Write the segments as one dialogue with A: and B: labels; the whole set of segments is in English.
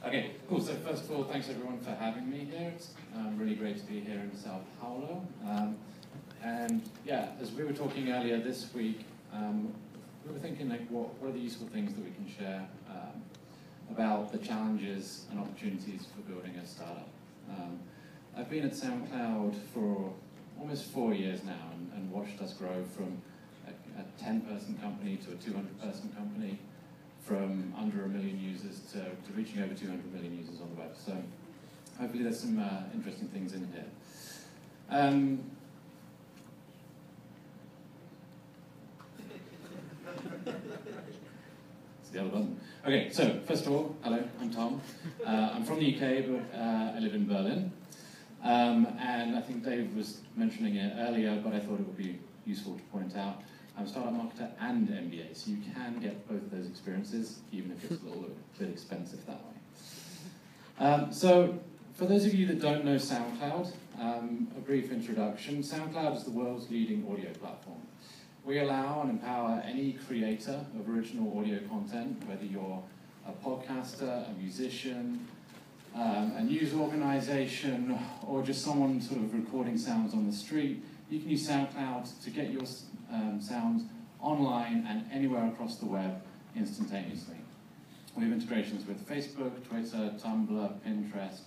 A: Okay, cool. So first of all, thanks everyone for having me here. It's really great to be here in Sao Paulo. And yeah, as we were talking earlier this week, we were thinking like, what are the useful things that we can share about the challenges and opportunities for building a startup. I've been at Soundcloud for almost 4 years now and watched us grow from a 10-person company to a 200-person company, from under 1 million users to reaching over 200 million users on the web. So hopefully there's some interesting things in here. It's the other button. Okay, so first of all, hello, I'm Tom. I'm from the UK, but I live in Berlin. And I think Dave was mentioning it earlier, but I thought it would be useful to point out I'm a startup marketer and MBA, so you can get both of those experiences, even if it's a little bit expensive that way. So, for those of you that don't know SoundCloud, a brief introduction. SoundCloud is the world's leading audio platform. We allow and empower any creator of original audio content, whether you're a podcaster, a musician, a news organization, or just someone sort of recording sounds on the street. You can use SoundCloud to get your sounds online and anywhere across the web instantaneously. We have integrations with Facebook, Twitter, Tumblr, Pinterest,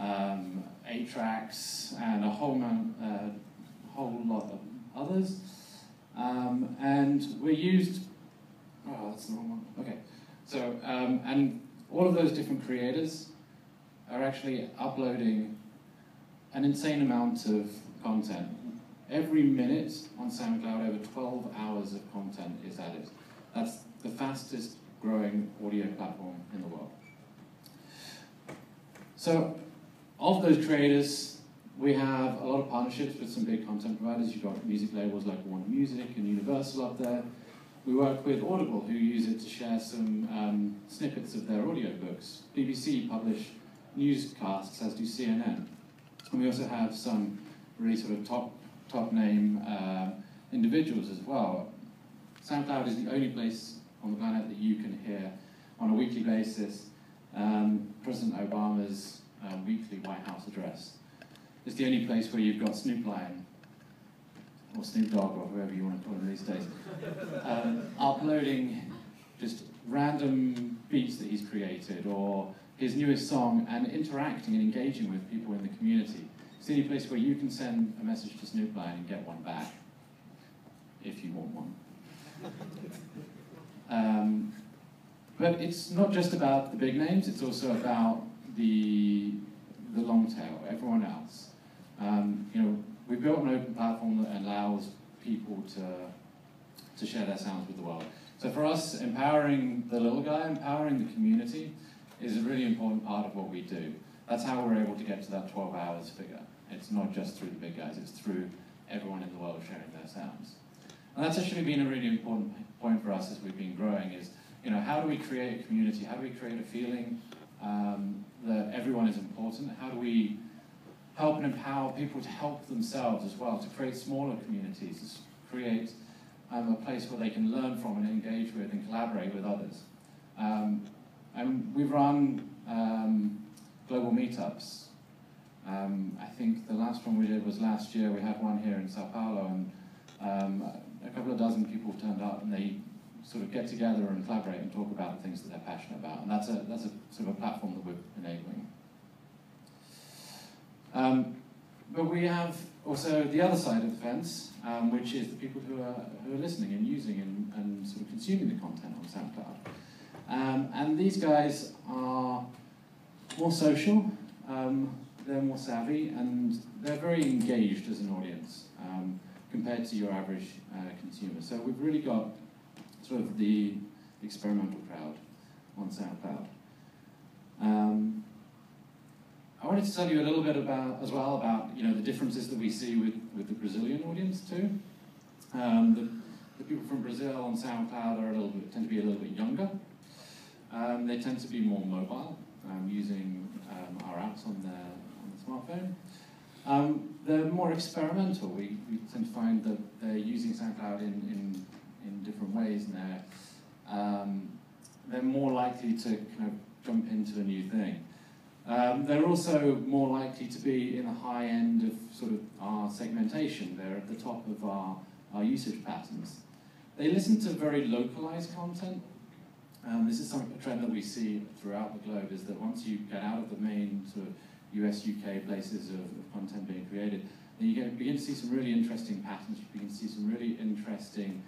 A: 8-Tracks, and a whole lot of others. And we're used, oh, that's the wrong one. Okay. So, and all of those different creators are actually uploading an insane amount of content. Every minute on SoundCloud, over 12 hours of content is added. That's the fastest growing audio platform in the world. So, of those creators, we have a lot of partnerships with some big content providers. You've got music labels like Warner Music and Universal up there. We work with Audible, who use it to share some snippets of their audiobooks. BBC publish newscasts, as do CNN. And we also have some really sort of top name individuals as well. SoundCloud is the only place on the planet that you can hear on a weekly basis President Obama's weekly White House address. It's the only place where you've got Snoop Lion, or Snoop Dogg, or whoever you want to call him these days, uploading just random beats that he's created, or his newest song, and interacting and engaging with people in the community. It's the only place where you can send a message to Snoop Lion and get one back, if you want one. But it's not just about the big names, it's also about the long tail, everyone else. You know, we've built an open platform that allows people to share their sounds with the world. So for us, empowering the little guy, empowering the community, is a really important part of what we do. That's how we're able to get to that 12 hours figure. It's not just through the big guys, it's through everyone in the world sharing their sounds. And that's actually been a really important point for us as we've been growing is, you know, how do we create a community? How do we create a feeling that everyone is important? How do we help and empower people to help themselves as well, to create smaller communities, to create a place where they can learn from and engage with and collaborate with others. And we run global meetups. I think the last one we did was last year. We had one here in Sao Paulo, and a couple of dozen people turned up, and they sort of get together and collaborate and talk about the things that they're passionate about. And that's a sort of a platform that we're enabling. But we have also the other side of the fence, which is the people who are listening and using and sort of consuming the content on SoundCloud. And these guys are more social, they're more savvy, and they're very engaged as an audience compared to your average consumer. So we've really got sort of the experimental crowd on SoundCloud. I wanted to tell you a little bit about the differences that we see with the Brazilian audience too. The people from Brazil on SoundCloud tend to be a little bit younger. They tend to be more mobile, using our apps on the smartphone. They're more experimental. We tend to find that they're using SoundCloud in different ways, and they're more likely to kind of jump into a new thing. They're also more likely to be in the high end of sort of our segmentation. They're at the top of our usage patterns. They listen to very localized content. This is a trend that we see throughout the globe, is that once you get out of the main sort of US, UK places of content being created, then you begin to see some really interesting patterns. You begin to see some really interesting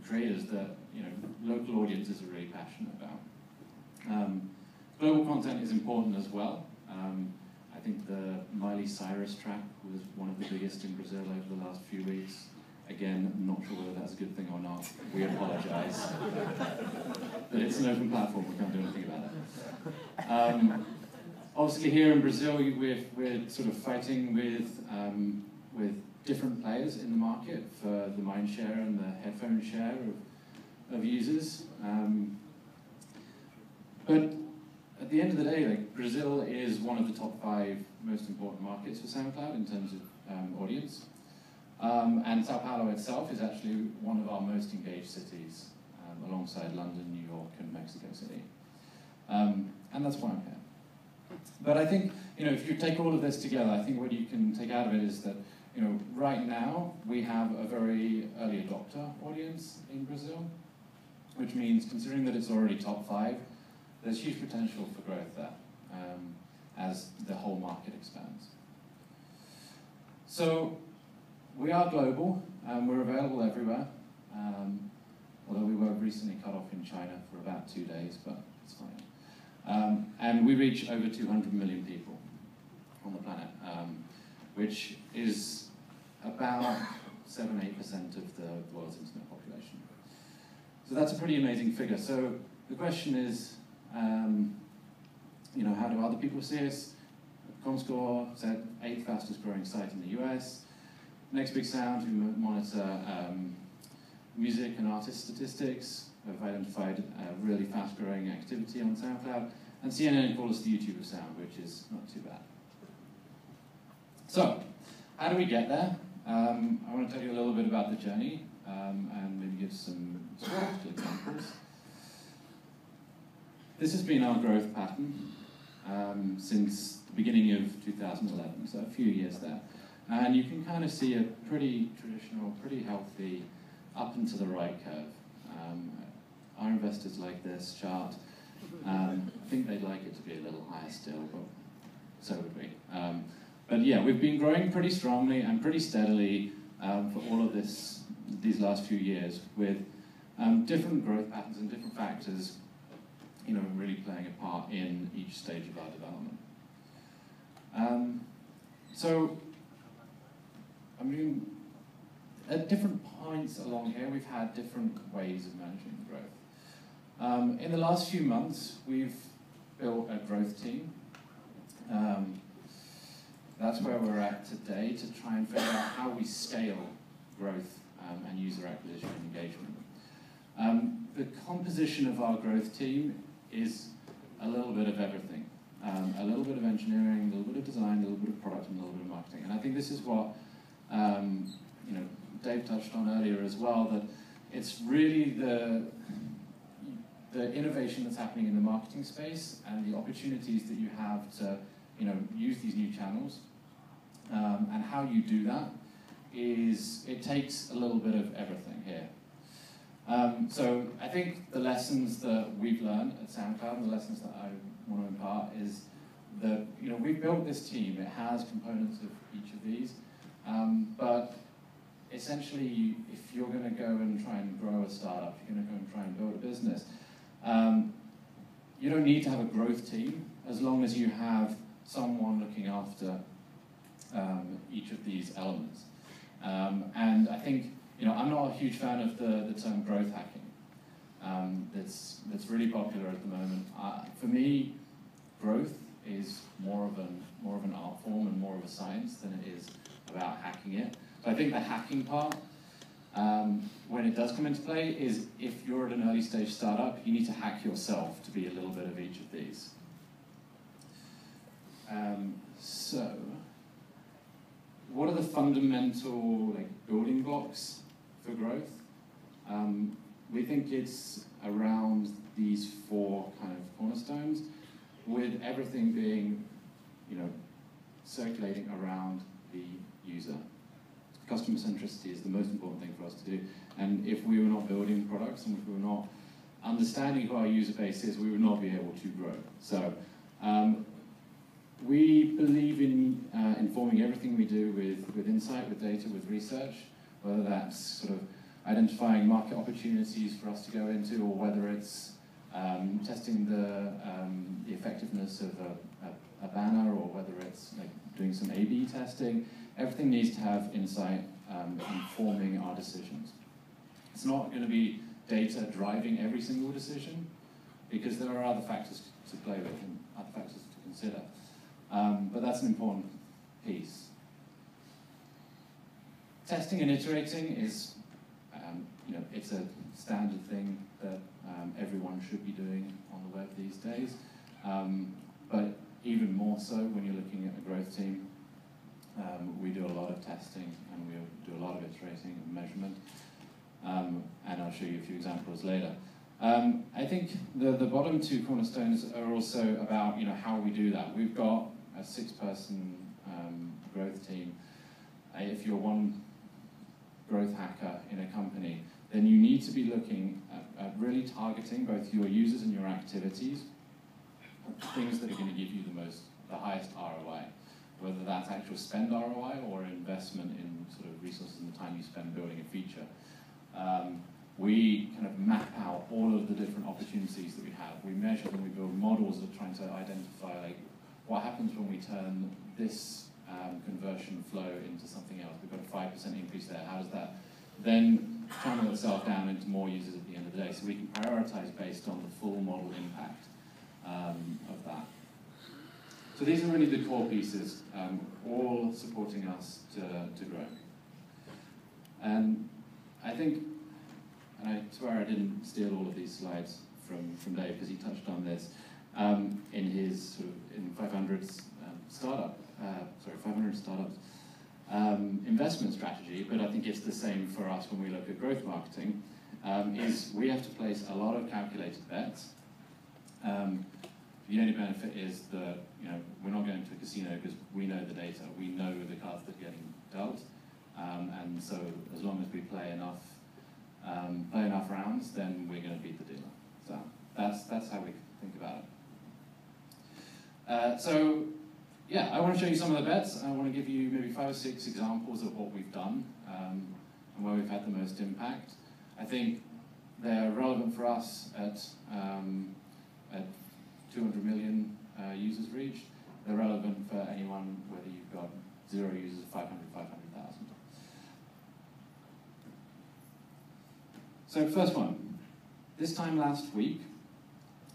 A: creators that local audiences are really passionate about. Global content is important as well. I think the Miley Cyrus track was one of the biggest in Brazil over the last few weeks. Again, I'm not sure whether that's a good thing or not. We apologize. But it's an open platform, we can't do anything about it. Obviously here in Brazil, we're sort of fighting with different players in the market for the mind share and the headphone share of users. But at the end of the day, like, Brazil is one of the top 5 most important markets for SoundCloud in terms of audience. And Sao Paulo itself is actually one of our most engaged cities, alongside London, New York, and Mexico City. And that's why I'm here. But I think, if you take all of this together, I think what you can take out of it is that, right now we have a very early adopter audience in Brazil, which means, considering that it's already top 5, there's huge potential for growth there as the whole market expands. So we are global, we're available everywhere, although we were recently cut off in China for about 2 days, but it's fine. And we reach over 200 million people on the planet, which is about 7–8% of the world's internet population. So that's a pretty amazing figure. So the question is, how do other people see us? Comscore said 8th fastest growing site in the US. Next Big Sound, who monitor music and artist statistics, have identified really fast growing activity on SoundCloud. And CNN call us the YouTube of sound, which is not too bad. So, how do we get there? I want to tell you a little bit about the journey and maybe give some practical examples. This has been our growth pattern since the beginning of 2011, so a few years there. And you can kind of see a pretty traditional, pretty healthy, up and to the right curve. Our investors like this chart. I think they'd like it to be a little higher still, but so would we. But yeah, we've been growing pretty strongly and pretty steadily for all of these last few years, with different growth patterns and different factors, really playing a part in each stage of our development. At different points along here, we've had different ways of managing the growth. In the last few months, we've built a growth team. That's where we're at today, to try and figure out how we scale growth and user acquisition and engagement. The composition of our growth team is a little bit of everything. A little bit of engineering, a little bit of design, a little bit of product, and a little bit of marketing. And I think this is what Dave touched on earlier as well, that it's really the innovation that's happening in the marketing space and the opportunities that you have to use these new channels. And how you do that it takes a little bit of everything here. So I think the lessons that we've learned at SoundCloud, and the lessons that I want to impart, is that we've built this team. It has components of each of these, but essentially, if you're going to go and try and grow a startup, if you're going to go and try and build a business, you don't need to have a growth team as long as you have someone looking after each of these elements. And I think I'm not a huge fan of the term growth hacking. That's really popular at the moment. For me, growth is more of an art form and more of a science than it is about hacking it. So I think the hacking part, when it does come into play, is if you're at an early stage startup, you need to hack yourself to be a little bit of each of these. So, what are the fundamental building blocks for growth? We think it's around these 4 kind of cornerstones. cornerstones, with everything being, circulating around the user. Customer centricity is the most important thing for us to do, and if we were not building products and if we were not understanding who our user base is, we would not be able to grow. So we believe in informing everything we do with insight, with data, with research, whether that's sort of identifying market opportunities for us to go into, or whether it's testing the effectiveness of a banner, or whether it's doing some A/B testing. Everything needs to have insight informing our decisions. It's not going to be data driving every single decision, because there are other factors to play with and other factors to consider. But that's an important piece. Testing and iterating is, it's a standard thing that everyone should be doing on the web these days. But even more so when you're looking at a growth team. We do a lot of testing and we do a lot of iterating and measurement. And I'll show you a few examples later. I think the bottom two cornerstones are also about how we do that. We've got a 6-person growth team. If you're one growth hacker in a company, then you need to be looking at really targeting both your users and your activities, things that are going to give you the highest ROI, whether that's actual spend ROI or investment in sort of resources and the time you spend building a feature. We kind of map out all of the different opportunities that we have. We measure them, we build models of trying to identify what happens when we turn this conversion flow into something else. We've got a 5% increase there. How does that then channel itself down into more users at the end of the day? So we can prioritize based on the full model impact of that. So these are really the core pieces, all supporting us to grow. And I think, and I swear I didn't steal all of these slides from Dave, because he touched on this in his sort of in 500 startups investment strategy, but I think it's the same for us when we look at growth marketing, is we have to place a lot of calculated bets. The only benefit is that we're not going to a casino because we know the data, we know the cards that are getting dealt, and so as long as we play enough rounds, then we're going to beat the dealer. So that's how we think about it. So yeah, I want to show you some of the bets. I want to give you maybe 5 or 6 examples of what we've done and where we've had the most impact. I think they're relevant for us at 200 million users reached. They're relevant for anyone, whether you've got 0 users, 500,000. So first one, this time last week,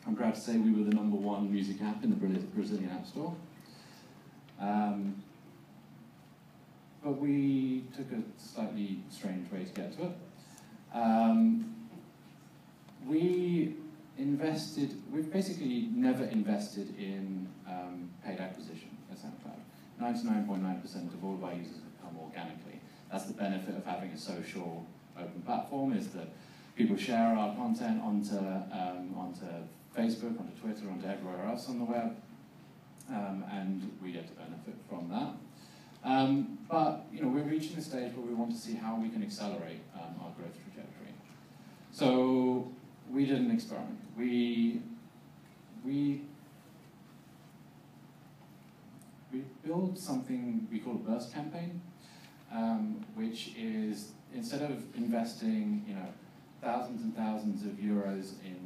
A: I'm proud to say we were the #1 music app in the Brazilian App Store. But we took a slightly strange way to get to it. We've basically never invested in paid acquisition at Soundcloud. 99.9% of all of our users have come organically. That's the benefit of having a social open platform, is that people share our content onto Facebook, onto Twitter, onto everywhere else on the web, and we get to benefit from that. But we're reaching a stage where we want to see how we can accelerate our growth trajectory. So we did an experiment. We built something we call a burst campaign, which is, instead of investing thousands and thousands of euros in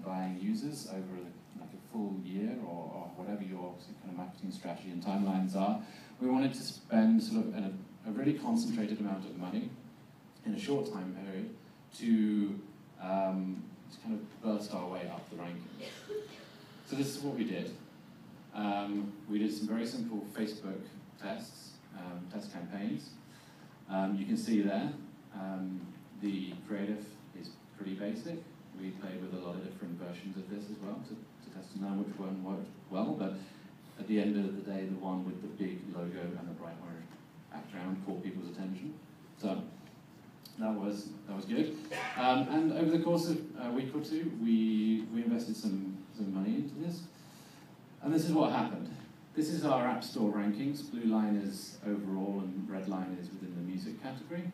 A: buying users over a full year or whatever your kind of marketing strategy and timelines are, we wanted to spend sort of a really concentrated amount of money in a short time period to kind of burst our way up the rankings. So this is what we did. We did some very simple Facebook tests, test campaigns. You can see there, the creative is pretty basic. We played with a lot of different versions of this as well to test to know which one worked well, but at the end of the day, the one with the big logo and the bright orange background caught people's attention. So that was good. And over the course of a week or two, we invested some money into And this is what happened. This is our App Store rankings. Blue line is overall and red line is within the music category.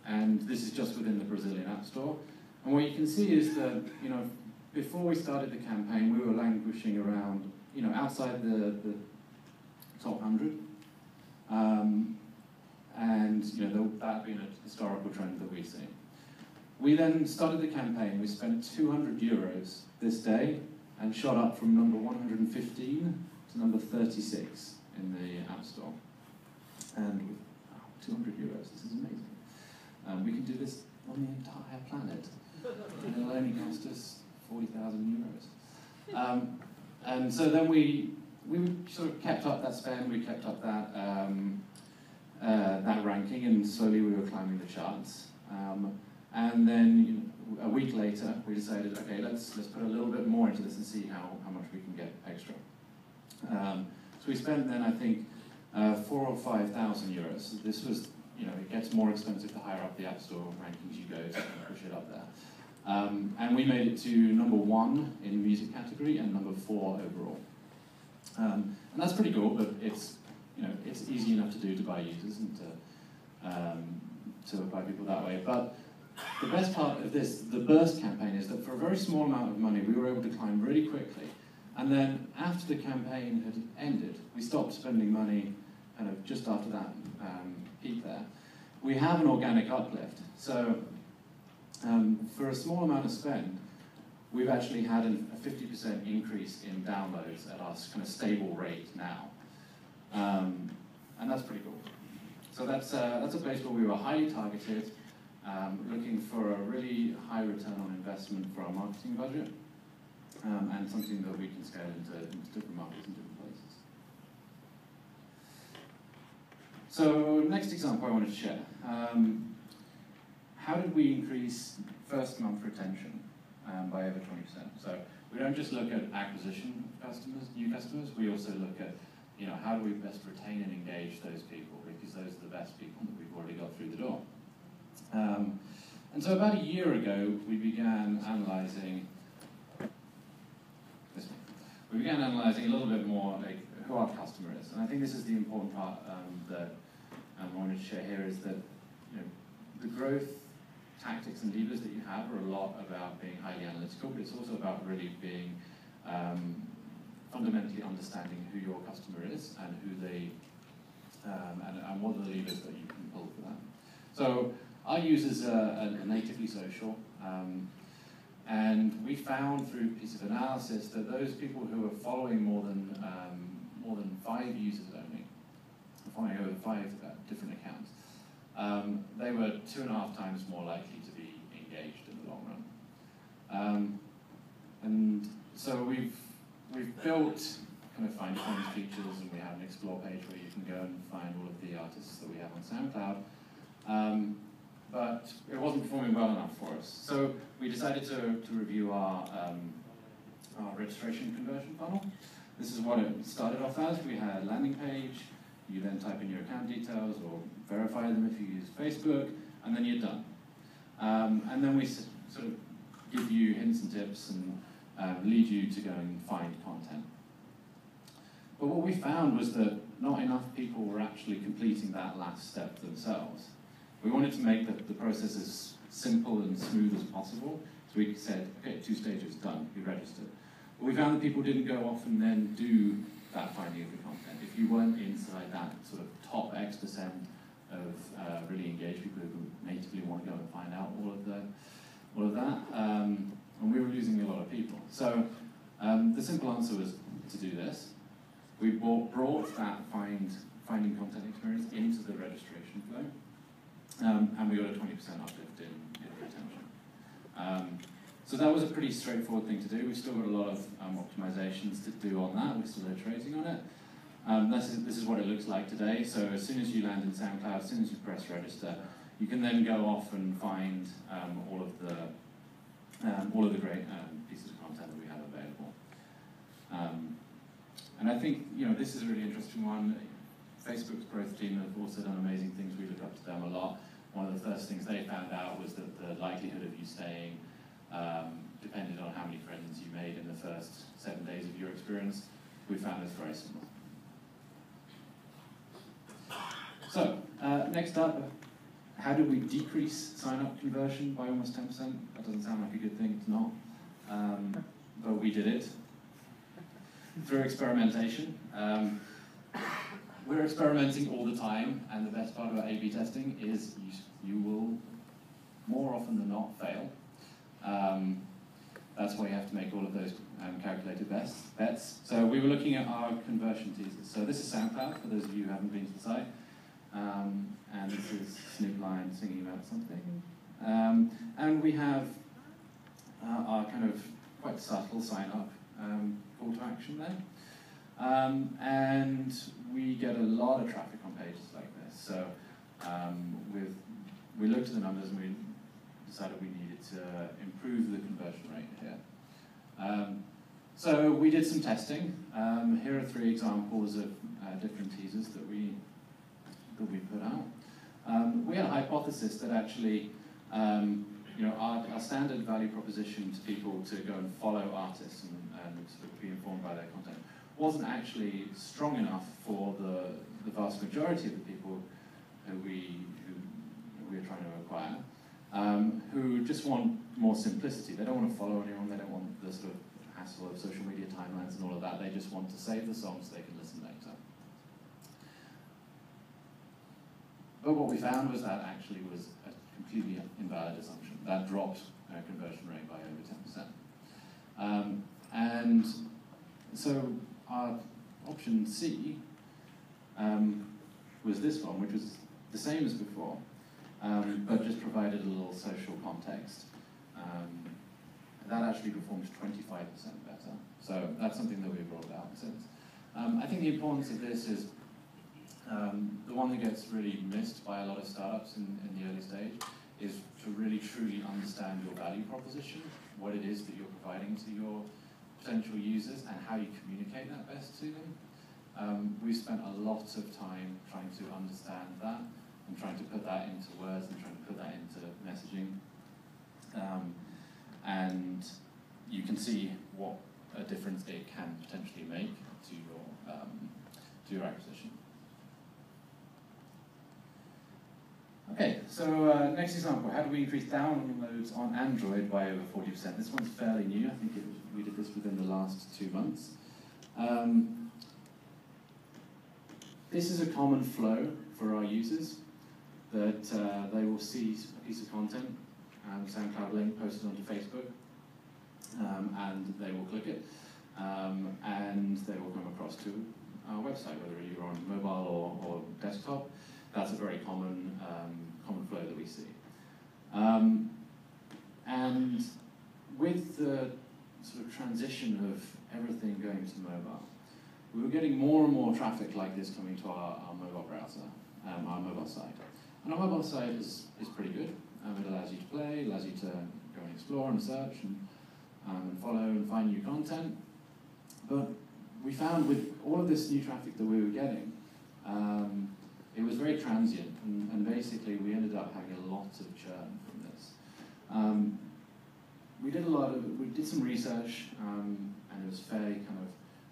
A: And this is just within the Brazilian App Store. And what you can see is that, before we started the campaign, we were languishing around, outside the top 100. And, that being a historical trend that we've seen. We then started the campaign. We spent 200 euros this day and shot up from number 115 to number 36 in the App Store. And with 200 euros, this is amazing. We can do this on the entire planet. And it'll only cost us 40,000 euros. And so then we sort of kept up that spend, we kept up that ranking, and slowly we were climbing the charts. And then a week later, we decided, okay, let's put a little bit more into this and see how much we can get extra. So we spent then, I think, 4,000 or 5,000 euros. So this was, it gets more expensive the higher up the App Store rankings you go to push it up there. And we made it to number 1 in the music category and number 4 overall. And that's pretty cool, but it's easy enough to do to buy users and to acquire people that way. But the best part of this, the burst campaign, is that for a very small amount of money, we were able to climb really quickly. And then after the campaign had ended, we stopped spending money kind of just after that peak there. We have an organic uplift. So for a small amount of spend, we've actually had a 50% increase in downloads at our kind of stable rate now. And that's pretty cool. So that's a place where we were highly targeted, looking for a really high return on investment for our marketing budget, and something that we can scale into different markets and different places. So next example I wanted to share. How did we increase first month retention by over 20%? So we don't just look at acquisition of customers, new customers, we also look at how do we best retain and engage those people, because those are the best people that we've already got through the door. And so about a year ago, we began analyzing this one. We began analyzing a little bit more like who our customer is. And I think this is the important part that I wanted to share here, is that the growth tactics and levers that you have are a lot about being highly analytical, but it's also about really being fundamentally understanding who your customer is and who they and what are the levers that you can pull for them. So our users are natively social, and we found through a piece of analysis that those people who are following more than 5 users only, following over 5 different accounts, they were 2.5 times more likely to be engaged in the long run. And so we've built kind of find friends features, and we have an explore page where you can go and find all of the artists that we have on SoundCloud. But it wasn't performing well enough for us. So we decided to review our registration conversion funnel. This is what it started off as. We had a landing page. You then type in your account details or verify them if you use Facebook, and then you're done. And then we sort of give you hints and tips and lead you to go and find content. But what we found was that not enough people were actually completing that last step themselves. We wanted to make the process as simple and smooth as possible, so we said, okay, 2 stages, done, you registered. But we found that people didn't go off and then do that finding of the content. If you weren't inside that sort of top X% of really engaged people who natively want to go and find out all of that, and we were losing a lot of people. So the simple answer was to do this. We brought that finding content experience into the registration flow, and we got a 20% uplift in retention. So that was a pretty straightforward thing to do. We've still got a lot of optimizations to do on that. We're still iterating on it. This is what it looks like today. So as soon as you land in SoundCloud, as soon as you press register, you can then go off and find all of the great pieces of content that we have available. And I think this is a really interesting one. Facebook's growth team have also done amazing things. We look up to them a lot. One of the first things they found out was that the likelihood of you staying depended on how many friends you made in the first 7 days of your experience. We found it's very similar. So, next up, how do we decrease sign-up conversion by almost 10%? That doesn't sound like a good thing, it's not. But we did it through experimentation. We're experimenting all the time, and the best part about A/B testing is you will, more often than not, fail. That's why you have to make all of those calculated bets. So we were looking at our conversion teasers. So this is Soundcloud, for those of you who haven't been to the site. And this is Snoop Lion singing about something. And we have our kind of quite subtle sign-up call to action there. And we get a lot of traffic on pages like this. So we looked at the numbers and we decided we needed to improve the conversion rate here. So we did some testing. Here are 3 examples of different teasers that we put out. We had a hypothesis that actually, our standard value proposition to people to go and follow artists and sort of be informed by their content wasn't actually strong enough for the vast majority of the people who we were trying to acquire, who just want more simplicity. They don't want to follow anyone. They don't want the sort of hassle of social media timelines and all of that. They just want to save the songs so they can listen later. But what we found was that actually was a completely invalid assumption. That dropped conversion rate by over 10%. And so our option C was this one, which was the same as before, but just provided a little social context. That actually performed 25% better. So that's something that we've rolled out since. I think the importance of this is the one that gets really missed by a lot of startups in the early stage is to really truly understand your value proposition, what it is that you're providing to your potential users, and how you communicate that best to them. We've spent a lot of time trying to understand that and trying to put that into words and trying to put that into messaging. And you can see what a difference it can potentially make to your acquisition. Okay, so next example, how do we increase downloads on Android by over 40%? This one's fairly new. I think we did this within the last 2 months. This is a common flow for our users, that they will see a piece of content, SoundCloud link posted onto Facebook, and they will click it, and they will come across to our website, whether you're on mobile or desktop. That's a very common flow that we see. And with the sort of transition of everything going to mobile, we were getting more and more traffic like this coming to our mobile browser, our mobile site. And our mobile site is pretty good. It allows you to play, allows you to go and explore and search and follow and find new content. But we found with all of this new traffic that we were getting, it was very transient, and basically we ended up having a lot of churn from this. We did some research, and it was fairly kind of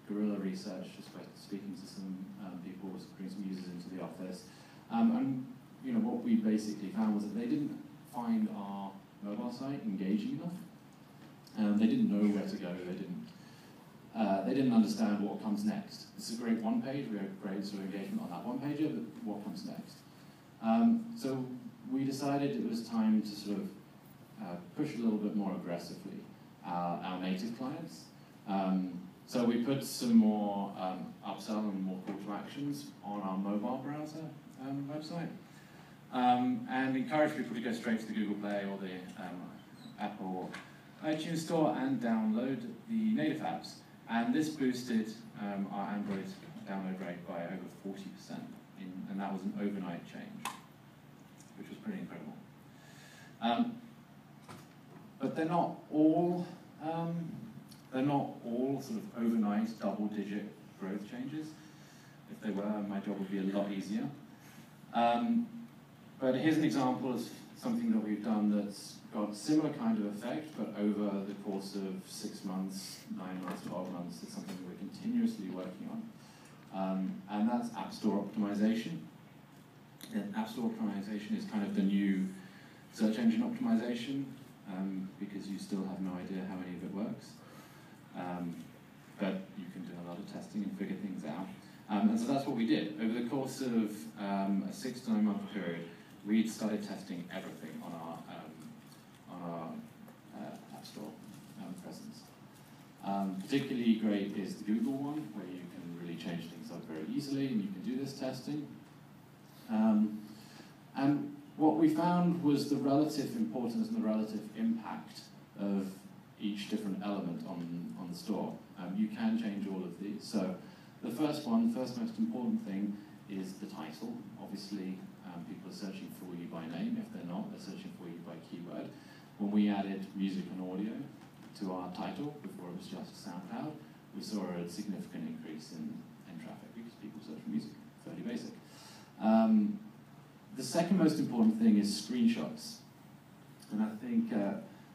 A: guerrilla research, just by speaking to some people, bring some users into the office. And what we basically found was that they didn't find our mobile site engaging enough. They didn't know where to go. They didn't understand what comes next. This is a great one page. We have great sort of engagement on that one page, but what comes next? So we decided it was time to sort of push a little bit more aggressively our native clients. So we put some more upsell and more call to actions on our mobile browser website, and encourage people to go straight to the Google Play or the Apple iTunes Store and download the native apps. And this boosted our Android download rate by over 40%, and that was an overnight change, which was pretty incredible. But they're not all sort of overnight double-digit growth changes. If they were, my job would be a lot easier. But here's an example of something that we've done that's got similar kind of effect, but over the course of 6 months, 9 months, 12 months, it's something that we're continuously working on. And that's App Store optimization. And App Store optimization is kind of the new search engine optimization, because you still have no idea how any of it works. But you can do a lot of testing and figure things out. And so that's what we did. Over the course of a 6 to 9 month period, we started testing everything on our App Store presence. Particularly great is the Google one, where you can really change things up very easily, and you can do this testing. And what we found was the relative importance and the relative impact of each different element on the store. You can change all of these. So the first most important thing is the title. Obviously, people are searching for you by name. If they're not, they're searching for you by keyword. When we added music and audio to our title, before it was just SoundCloud, we saw a significant increase in traffic because people search for music. Fairly basic. The second most important thing is screenshots. And I think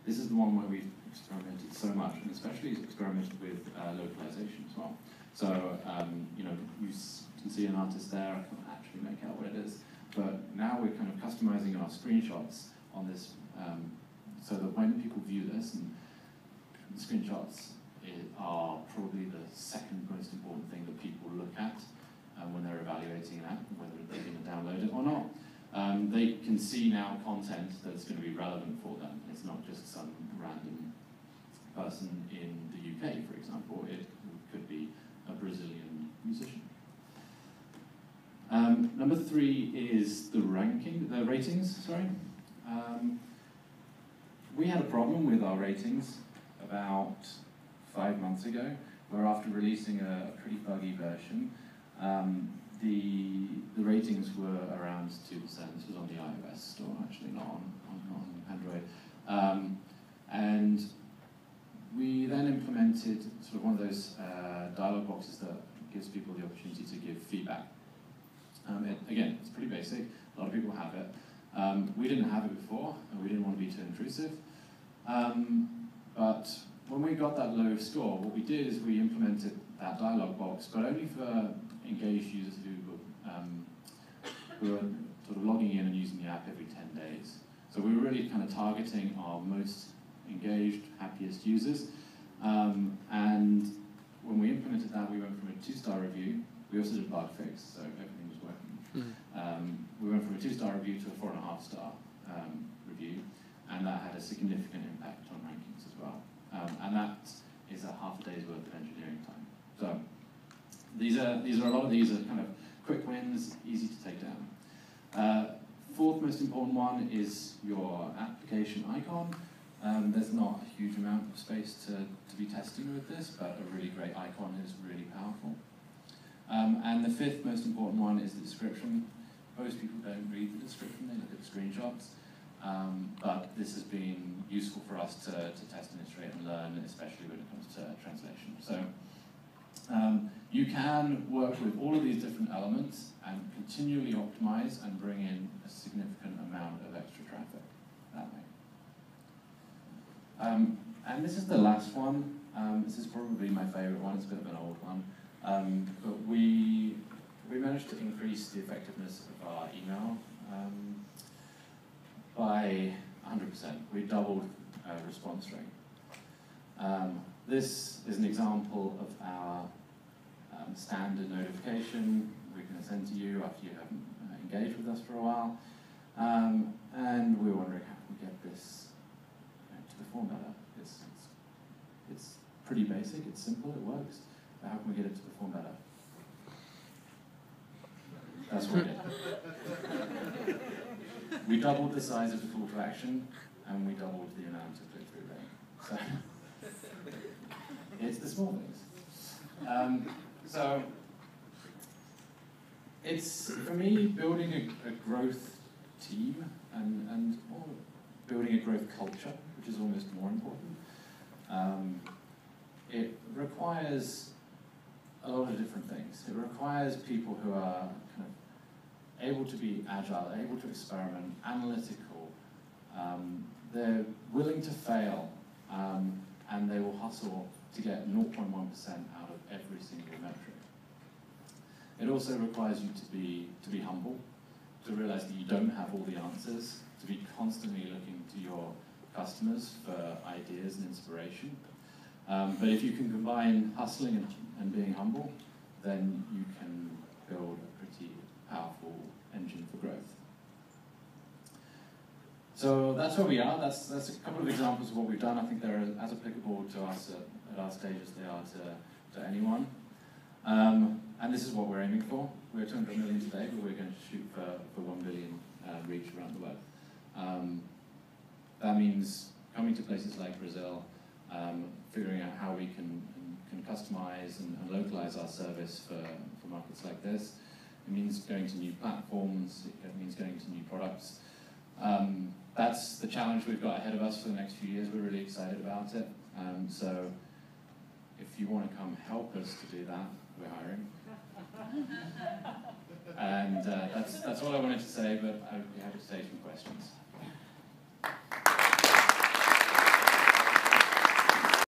A: this is the one where we've experimented so much, and especially experimented with localization as well. So, you know, you can see an artist there. I can't actually make out what it is. But now we're kind of customizing our screenshots on this, so that when people view this, and the screenshots are probably the second most important thing that people look at when they're evaluating an app, whether they're going to download it or not. They can see now content that's going to be relevant for them. It's not just some random person in the UK, for example. It could be a Brazilian musician. Number 3 is the ratings, sorry. We had a problem with our ratings about 5 months ago, where after releasing a pretty buggy version, the ratings were around 2%. This was on the iOS store, actually, not on Android. And we then implemented sort of one of those dialog boxes that gives people the opportunity to give feedback. Again, it's pretty basic. A lot of people have it. We didn't have it before, and we didn't want to be too intrusive. But when we got that low score, what we did is we implemented that dialog box, but only for engaged users who were sort of logging in and using the app every 10 days. So we were really kind of targeting our most engaged, happiest users. And when we implemented that, we went from a 2-star review. We also did a bug fix, so everything was working. We went from a 2-star review to a 4.5-star review, and that had a significant impact on rankings as well. And that is a half a day's worth of engineering time. So a lot of these are kind of quick wins, easy to take down. Fourth most important one is your application icon. There's not a huge amount of space to be testing with this, but a really great icon is really powerful. And the fifth most important one is the description. Most people don't read the description, they look at the screenshots. But this has been useful for us to test and iterate and learn, especially when it comes to translation. So you can work with all of these different elements and continually optimize and bring in a significant amount of extra traffic that way. And this is the last one. This is probably my favorite one. It's a bit of an old one. But we managed to increase the effectiveness of our email by 100%. We doubled response rate. This is an example of our standard notification we're going to send to you after you haven't engaged with us for a while. And we were wondering how can we get this to perform better. It's pretty basic, it's simple, it works. But how can we get it to perform better? That's what we did. We doubled the size of the call to action, and we doubled the amount of click-through rate. So it's the small things. So it's, for me, building a growth team and building a growth culture, which is almost more important. It requires a lot of different things. It requires people who are kind of able to be agile, able to experiment, analytical, they're willing to fail, and they will hustle to get 0.1% out of every single metric. It also requires you to be humble, to realize that you don't have all the answers, to be constantly looking to your customers for ideas and inspiration. But if you can combine hustling and being humble, then you can build a pretty powerful engine for growth. So that's where we are. That's a couple of examples of what we've done. I think they're as applicable to us at our stage as they are to anyone. And this is what we're aiming for. We're 200 million today, but we're going to shoot for 1 billion reach around the web. That means coming to places like Brazil, figuring out how we can customize and localize our service for markets like this. It means going to new platforms. It means going to new products. That's the challenge we've got ahead of us for the next few years. We're really excited about it. So if you want to come help us to do that, we're hiring. And that's all I wanted to say, but I'd be happy to take some questions.